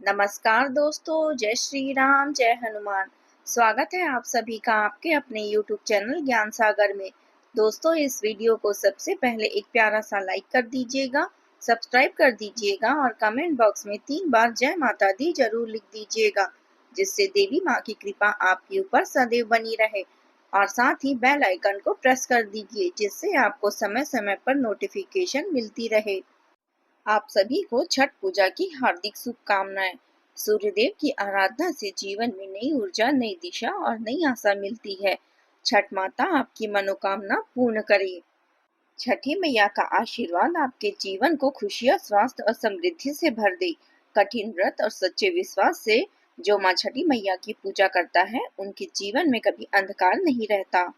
नमस्कार दोस्तों, जय श्री राम, जय हनुमान। स्वागत है आप सभी का आपके अपने YouTube चैनल ज्ञान सागर में। दोस्तों, इस वीडियो को सबसे पहले एक प्यारा सा लाइक कर दीजिएगा, सब्सक्राइब कर दीजिएगा और कमेंट बॉक्स में 3 बार जय माता दी जरूर लिख दीजिएगा, जिससे देवी माँ की कृपा आपके ऊपर सदैव बनी रहे। और साथ ही बेल आइकन को प्रेस कर दीजिए, जिससे आपको समय समय पर नोटिफिकेशन मिलती रहे। आप सभी को छठ पूजा की हार्दिक शुभकामनाएं। सूर्यदेव की आराधना से जीवन में नई ऊर्जा, नई दिशा और नई आशा मिलती है। छठ माता आपकी मनोकामना पूर्ण करे। छठी मैया का आशीर्वाद आपके जीवन को खुशियां, स्वास्थ्य और समृद्धि से भर दे। कठिन व्रत और सच्चे विश्वास से जो माँ छठी मैया की पूजा करता है, उनके जीवन में कभी अंधकार नहीं रहता।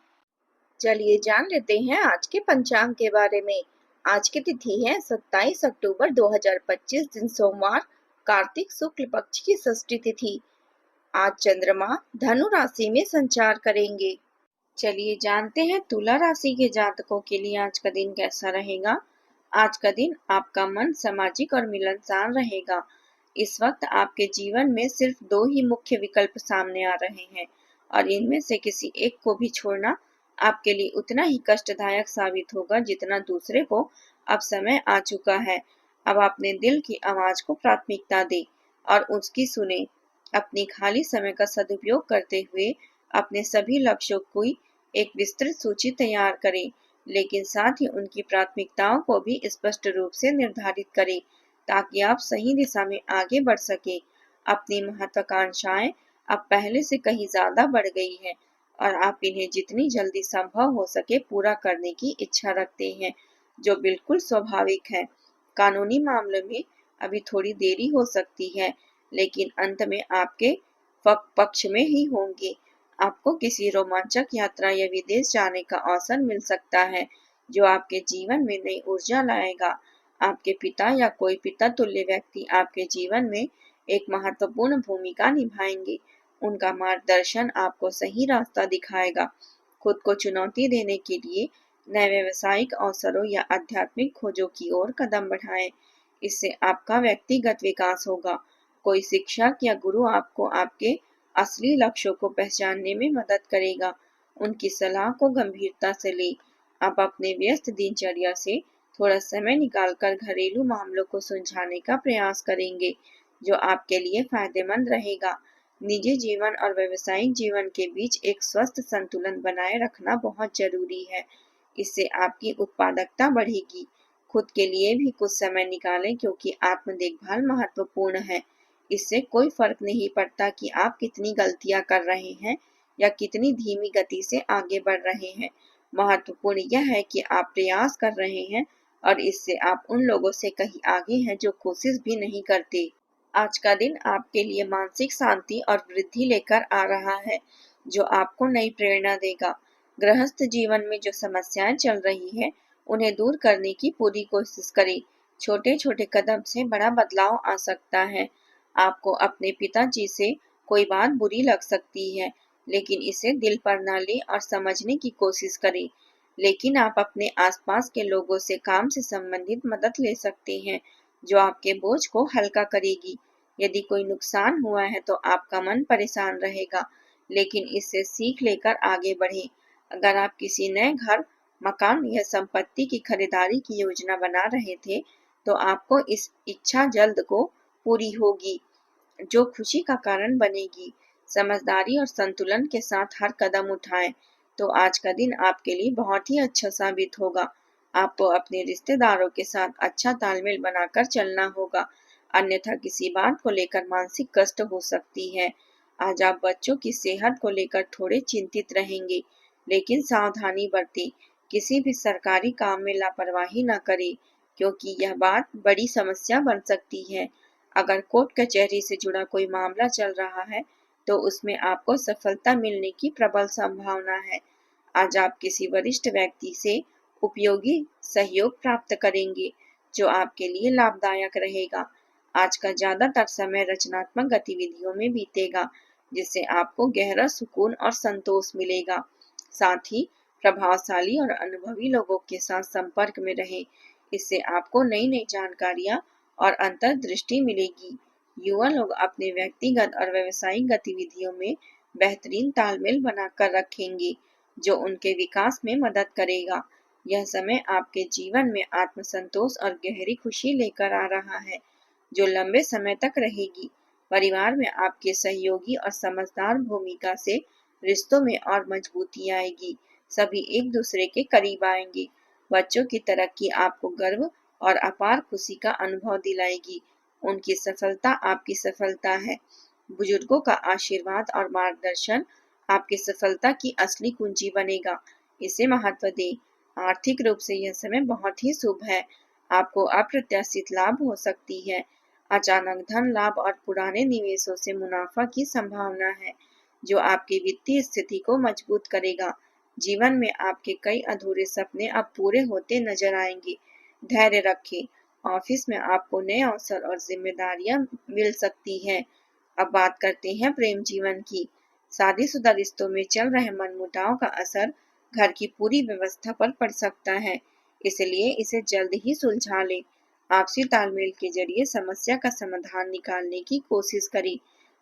चलिए जान लेते हैं आज के पंचांग के बारे में। आज की तिथि है 27 अक्टूबर 2025, दिन सोमवार, कार्तिक शुक्ल पक्ष की षष्ठी तिथि। आज चंद्रमा धनु राशि में संचार करेंगे। चलिए जानते हैं तुला राशि के जातकों के लिए आज का दिन कैसा रहेगा। आज का दिन आपका मन सामाजिक और मिलनसार रहेगा। इस वक्त आपके जीवन में सिर्फ 2 ही मुख्य विकल्प सामने आ रहे हैं और इनमें से किसी एक को भी छोड़ना आपके लिए उतना ही कष्टदायक साबित होगा जितना दूसरे को अब समय आ चुका है। अब अपने दिल की आवाज को प्राथमिकता दें और उसकी सुने। अपनी खाली समय का सदुपयोग करते हुए अपने सभी लक्ष्यों की एक विस्तृत सूची तैयार करें, लेकिन साथ ही उनकी प्राथमिकताओं को भी स्पष्ट रूप से निर्धारित करें ताकि आप सही दिशा में आगे बढ़ सके। अपनी महत्वाकांक्षाएं अब पहले से कहीं ज्यादा बढ़ गई है और आप इन्हें जितनी जल्दी संभव हो सके पूरा करने की इच्छा रखते हैं, जो बिल्कुल स्वाभाविक है। कानूनी मामलों में अभी थोड़ी देरी हो सकती है, लेकिन अंत में आपके पक्ष में ही होंगे। आपको किसी रोमांचक यात्रा या विदेश जाने का अवसर मिल सकता है, जो आपके जीवन में नई ऊर्जा लाएगा। आपके पिता या कोई पिता तुल्य व्यक्ति आपके जीवन में एक महत्वपूर्ण भूमिका निभाएंगे। उनका मार्गदर्शन आपको सही रास्ता दिखाएगा। खुद को चुनौती देने के लिए नए व्यवसायिक अवसरों या आध्यात्मिक खोजों की ओर कदम बढ़ाएं। इससे आपका व्यक्तिगत विकास होगा। कोई शिक्षक या गुरु आपको आपके असली लक्ष्यों को पहचानने में मदद करेगा। उनकी सलाह को गंभीरता से लें। आप अपने व्यस्त दिनचर्या से थोड़ा समय निकालकर घरेलू मामलों को सुलझाने का प्रयास करेंगे, जो आपके लिए फायदेमंद रहेगा। निजी जीवन और व्यावसायिक जीवन के बीच एक स्वस्थ संतुलन बनाए रखना बहुत जरूरी है। इससे आपकी उत्पादकता बढ़ेगी। खुद के लिए भी कुछ समय निकालें, क्योंकि आत्म देखभाल महत्वपूर्ण है। इससे कोई फर्क नहीं पड़ता कि आप कितनी गलतियां कर रहे हैं या कितनी धीमी गति से आगे बढ़ रहे हैं। महत्वपूर्ण यह है कि आप प्रयास कर रहे हैं और इससे आप उन लोगों से कहीं आगे हैं जो कोशिश भी नहीं करते। आज का दिन आपके लिए मानसिक शांति और वृद्धि लेकर आ रहा है, जो आपको नई प्रेरणा देगा। गृहस्थ जीवन में जो समस्याएं चल रही है, उन्हें दूर करने की पूरी कोशिश करें। छोटे छोटे कदम से बड़ा बदलाव आ सकता है। आपको अपने पिताजी से कोई बात बुरी लग सकती है, लेकिन इसे दिल पर न लें और समझने की कोशिश करें। लेकिन आप अपने आसपास के लोगों से काम से संबंधित मदद ले सकते हैं, जो आपके बोझ को हल्का करेगी। यदि कोई नुकसान हुआ है तो आपका मन परेशान रहेगा, लेकिन इससे सीख लेकर आगे बढ़ें। अगर आप किसी नए घर, मकान या संपत्ति की खरीदारी की योजना बना रहे थे, तो आपको इस इच्छा जल्द को पूरी होगी, जो खुशी का कारण बनेगी। समझदारी और संतुलन के साथ हर कदम उठाएं, तो आज का दिन आपके लिए बहुत ही अच्छा साबित होगा। आपको अपने रिश्तेदारों के साथ अच्छा तालमेल बनाकर चलना होगा, अन्यथा किसी बात को लेकर मानसिक कष्ट हो सकती है। आज आप बच्चों की सेहत को लेकर थोड़े चिंतित रहेंगे, लेकिन सावधानी बरतें। किसी भी सरकारी काम में लापरवाही न करें, क्योंकि यह बात बड़ी समस्या बन सकती है। अगर कोर्ट कचहरी से जुड़ा कोई मामला चल रहा है, तो उसमें आपको सफलता मिलने की प्रबल संभावना है। आज आप किसी वरिष्ठ व्यक्ति से उपयोगी सहयोग प्राप्त करेंगे, जो आपके लिए लाभदायक रहेगा। आज का ज्यादातर समय रचनात्मक गतिविधियों में बीतेगा, जिससे आपको गहरा सुकून और संतोष मिलेगा। साथ ही प्रभावशाली और अनुभवी लोगों के साथ संपर्क में रहें। इससे आपको नई नई जानकारियां और अंतर्दृष्टि मिलेगी। युवा लोग अपने व्यक्तिगत और व्यावसायिक गतिविधियों में बेहतरीन तालमेल बनाकर रखेंगे, जो उनके विकास में मदद करेगा। यह समय आपके जीवन में आत्मसंतोष और गहरी खुशी लेकर आ रहा है, जो लंबे समय तक रहेगी। परिवार में आपके सहयोगी और समझदार भूमिका से रिश्तों में और मजबूती आएगी। सभी एक दूसरे के करीब आएंगे। बच्चों की तरक्की आपको गर्व और अपार खुशी का अनुभव दिलाएगी। उनकी सफलता आपकी सफलता है। बुजुर्गों का आशीर्वाद और मार्गदर्शन आपकी सफलता की असली कुंजी बनेगा। इसे महत्व दें। आर्थिक रूप से यह समय बहुत ही शुभ है। आपको अप्रत्याशित लाभ हो सकती है। अचानक धन लाभ और पुराने निवेशों से मुनाफा की संभावना है, जो आपकी वित्तीय स्थिति को मजबूत करेगा। जीवन में आपके कई अधूरे सपने अब पूरे होते नजर आएंगे। धैर्य रखें। ऑफिस में आपको नए अवसर और जिम्मेदारियां मिल सकती है। अब बात करते हैं प्रेम जीवन की। शादीशुदा रिश्तों में चल रहे मनमुटाव का असर घर की पूरी व्यवस्था पर पड़ सकता है, इसलिए इसे जल्द ही सुलझा लें। आपसी तालमेल के जरिए समस्या का समाधान निकालने की कोशिश करें।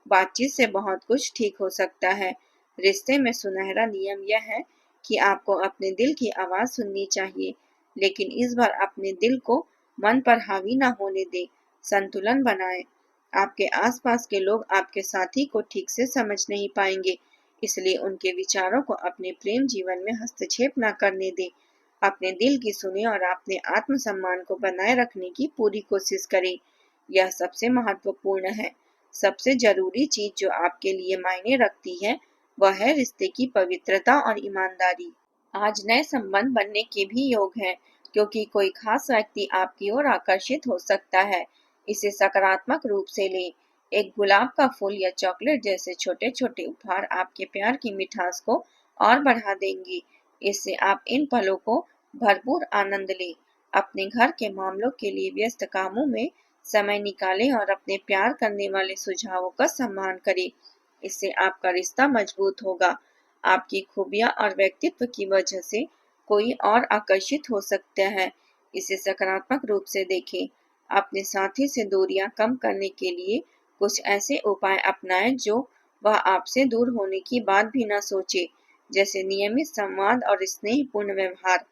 बातचीत से बहुत कुछ ठीक हो सकता है। रिश्ते में सुनहरा नियम यह है कि आपको अपने दिल की आवाज सुननी चाहिए, लेकिन इस बार अपने दिल को मन पर हावी न होने दें। संतुलन बनाएं। आपके आसपास के लोग आपके साथी को ठीक से समझ नहीं पाएंगे, इसलिए उनके विचारों को अपने प्रेम जीवन में हस्तक्षेप न करने दें। अपने दिल की सुने और अपने आत्मसम्मान को बनाए रखने की पूरी कोशिश करें। यह सबसे महत्वपूर्ण है। सबसे जरूरी चीज जो आपके लिए मायने रखती है, वह है रिश्ते की पवित्रता और ईमानदारी। आज नए संबंध बनने के भी योग है, क्योंकि कोई खास व्यक्ति आपकी ओर आकर्षित हो सकता है। इसे सकारात्मक रूप से लें। एक गुलाब का फूल या चॉकलेट जैसे छोटे छोटे उपहार आपके प्यार की मिठास को और बढ़ा देंगे। इससे आप इन पलों को भरपूर आनंद लें। अपने घर के मामलों के लिए व्यस्त कामों में समय निकालें और अपने प्यार करने वाले सुझावों का सम्मान करें। इससे आपका रिश्ता मजबूत होगा। आपकी खूबियां और व्यक्तित्व की वजह से कोई और आकर्षित हो सकता है। इसे सकारात्मक रूप से देखें। अपने साथी से दूरियां कम करने के लिए कुछ ऐसे उपाय अपनाएं जो वह आपसे दूर होने की बात भी न सोचे, जैसे नियमित संवाद और स्नेहपूर्ण व्यवहार।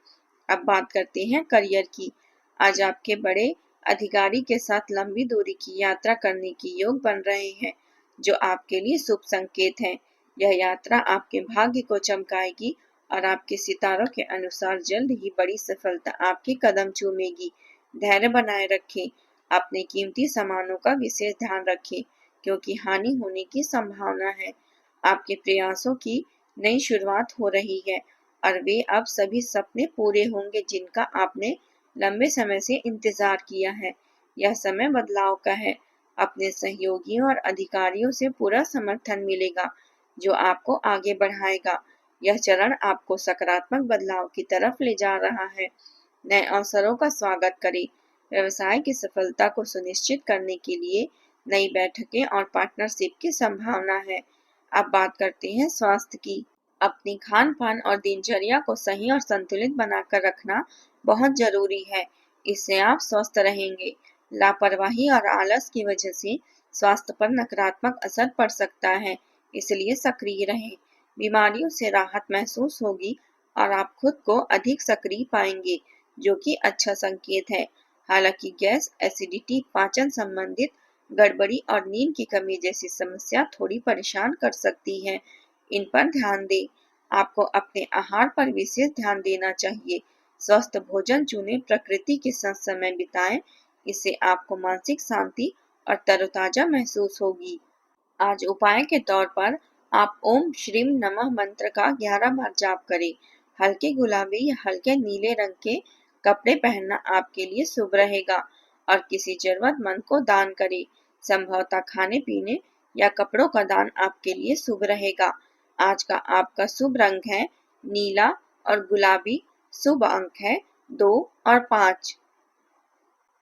अब बात करते हैं करियर की। आज आपके बड़े अधिकारी के साथ लंबी दूरी की यात्रा करने की योग बन रहे हैं, जो आपके लिए शुभ संकेत है। यह यात्रा आपके भाग्य को चमकाएगी और आपके सितारों के अनुसार जल्द ही बड़ी सफलता आपके कदम चूमेगी। धैर्य बनाए रखें। अपने कीमती सामानों का विशेष ध्यान रखें, क्योंकि हानि होने की संभावना है। आपके प्रयासों की नई शुरुआत हो रही है और वे अब सभी सपने पूरे होंगे जिनका आपने लंबे समय से इंतजार किया है। यह समय बदलाव का है। अपने सहयोगियों और अधिकारियों से पूरा समर्थन मिलेगा, जो आपको आगे बढ़ाएगा। यह चरण आपको सकारात्मक बदलाव की तरफ ले जा रहा है। नए अवसरों का स्वागत करें। व्यवसाय की सफलता को सुनिश्चित करने के लिए नई बैठकें और पार्टनरशिप की संभावना है। अब बात करते हैं स्वास्थ्य की। अपनी खान पान और दिनचर्या को सही और संतुलित बनाकर रखना बहुत जरूरी है। इससे आप स्वस्थ रहेंगे। लापरवाही और आलस की वजह से स्वास्थ्य पर नकारात्मक असर पड़ सकता है, इसलिए सक्रिय रहें। बीमारियों से राहत महसूस होगी और आप खुद को अधिक सक्रिय पाएंगे, जो कि अच्छा संकेत है। हालांकि गैस, एसिडिटी, पाचन संबंधित गड़बड़ी और नींद की कमी जैसी समस्या थोड़ी परेशान कर सकती है। इन पर ध्यान दें। आपको अपने आहार पर विशेष ध्यान देना चाहिए। स्वस्थ भोजन चुनें, प्रकृति के साथ समय बिताएं। इससे आपको मानसिक शांति और तरोताजा महसूस होगी। आज उपाय के तौर पर आप ओम श्रीम नमः मंत्र का 11 बार जाप करें। हल्के गुलाबी या हल्के नीले रंग के कपड़े पहनना आपके लिए शुभ रहेगा और किसी जरूरतमंद को दान करें। संभवतः खाने पीने या कपड़ों का दान आपके लिए शुभ रहेगा। आज का आपका शुभ रंग है नीला और गुलाबी। शुभ अंक है 2 और 5।